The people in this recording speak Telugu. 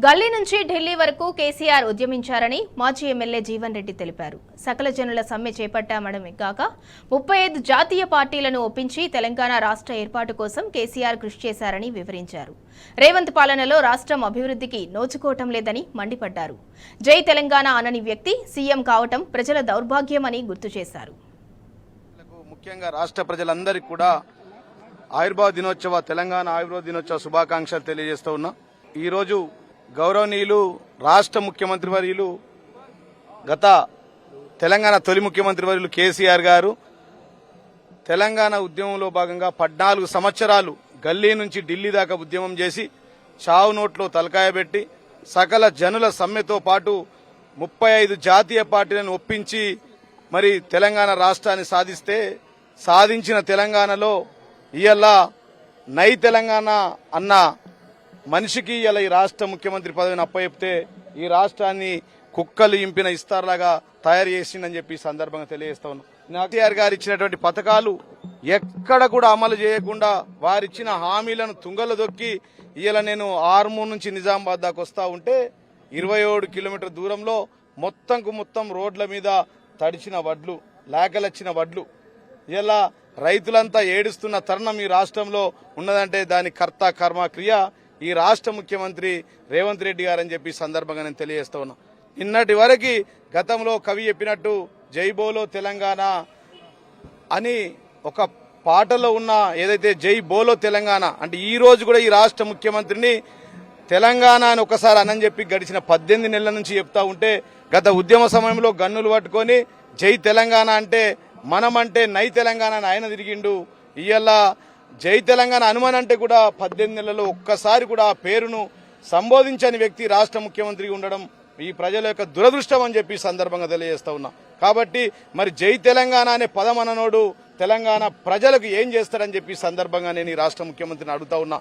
గల్లీ నుంచి ఢిల్లీ వరకు కేసీఆర్ ఉద్యమించారని మాజీ ఎమ్మెల్యే జీవన్ రెడ్డి తెలిపారు. సకల జనుల సమ్మె చేపట్టామడమే కాక 35 జాతీయ పార్టీలను ఒప్పించి తెలంగాణ రాష్ట్ర ఏర్పాటు కోసం కేసీఆర్ కృషి చేశారని వివరించారు. రేవంత్ పాలనలో రాష్ట్రం అభివృద్ధికి నోచుకోవటం లేదని మండిపడ్డారు. జై తెలంగాణ అనని వ్యక్తి సీఎం కావటం ప్రజల దౌర్భాగ్యమని గుర్తు చేశారు. ముఖ్యంగా రాష్ట్ర ప్రజలందరికీ కూడా ఆవిర్భావ దినోత్సవ తెలంగాణ ఆవిర్భావ దినోత్సవ శుభాకాంక్షలు తెలియజేస్తూ ఉన్నా. ఈరోజు గౌరవనీయులు రాష్ట్ర ముఖ్యమంత్రి వర్యులు గత తెలంగాణ తొలి ముఖ్యమంత్రి వర్యులు కేసీఆర్ గారు తెలంగాణ ఉద్యమంలో భాగంగా 14 సంవత్సరాలు గల్లీ నుంచి ఢిల్లీ దాకా ఉద్యమం చేసి చావు నోట్లో తలకాయ పెట్టి సకల జనుల సమ్మెతో పాటు 35 జాతీయ పార్టీలను ఒప్పించి మరి తెలంగాణ రాష్ట్రాన్ని సాధించిన తెలంగాణలో ఇవాళ నై తెలంగాణ అన్న మనిషికి ఇలా ఈ రాష్ట్ర ముఖ్యమంత్రి పదవిని అప్పచెప్తే ఈ రాష్ట్రాన్ని కుక్కలు ఇంపిన ఇస్తారులాగా తయారు చేసిందని చెప్పి సందర్భంగా తెలియజేస్తా ఉన్నాం. కేసీఆర్ గారు ఇచ్చినటువంటి పథకాలు ఎక్కడ కూడా అమలు చేయకుండా వారిచ్చిన హామీలను తుంగలు దొక్కి ఇలా నేను ఆర్మూర్ నుంచి నిజామాబాద్ దాకా వస్తా ఉంటే 27 కిలోమీటర్ దూరంలో మొత్తం రోడ్ల మీద తడిచిన వడ్లు లేకలొచ్చిన వడ్లు ఇలా రైతులంతా ఏడుస్తున్న తరుణం ఈ రాష్ట్రంలో ఉన్నదంటే దాని కర్త కర్మ క్రియ ఈ రాష్ట్ర ముఖ్యమంత్రి రేవంత్ రెడ్డి గారని చెప్పి సందర్భంగా నేను తెలియజేస్తా ఉన్నా. నిన్నటి వరకు గతంలో కవి చెప్పినట్టు జై బోలో తెలంగాణ అని ఒక పాటలో ఉన్న ఏదైతే జై బోలో తెలంగాణ అంటే ఈ రోజు కూడా ఈ రాష్ట్ర ముఖ్యమంత్రిని తెలంగాణ అని ఒకసారి అనని చెప్పి గడిచిన 18 నెలల నుంచి చెప్తా ఉంటే గత ఉద్యమ సమయంలో గన్నులు పట్టుకొని జై తెలంగాణ అంటే మనమంటే నై తెలంగాణ అని ఆయన తిరిగిండు. ఇవాళ జై తెలంగాణ అనుమానంటే కూడా 18 నెలల్లో ఒక్కసారి కూడా ఆ పేరును సంబోధించని వ్యక్తి రాష్ట్ర ముఖ్యమంత్రి ఉండడం ఈ ప్రజల యొక్క దురదృష్టం అని చెప్పి సందర్భంగా తెలియజేస్తా ఉన్నా. కాబట్టి మరి జై తెలంగాణ అనే పదం అననోడు తెలంగాణ ప్రజలకు ఏం చేస్తాడని చెప్పి సందర్భంగా నేను ఈ రాష్ట్ర ముఖ్యమంత్రిని అడుగుతా ఉన్నా.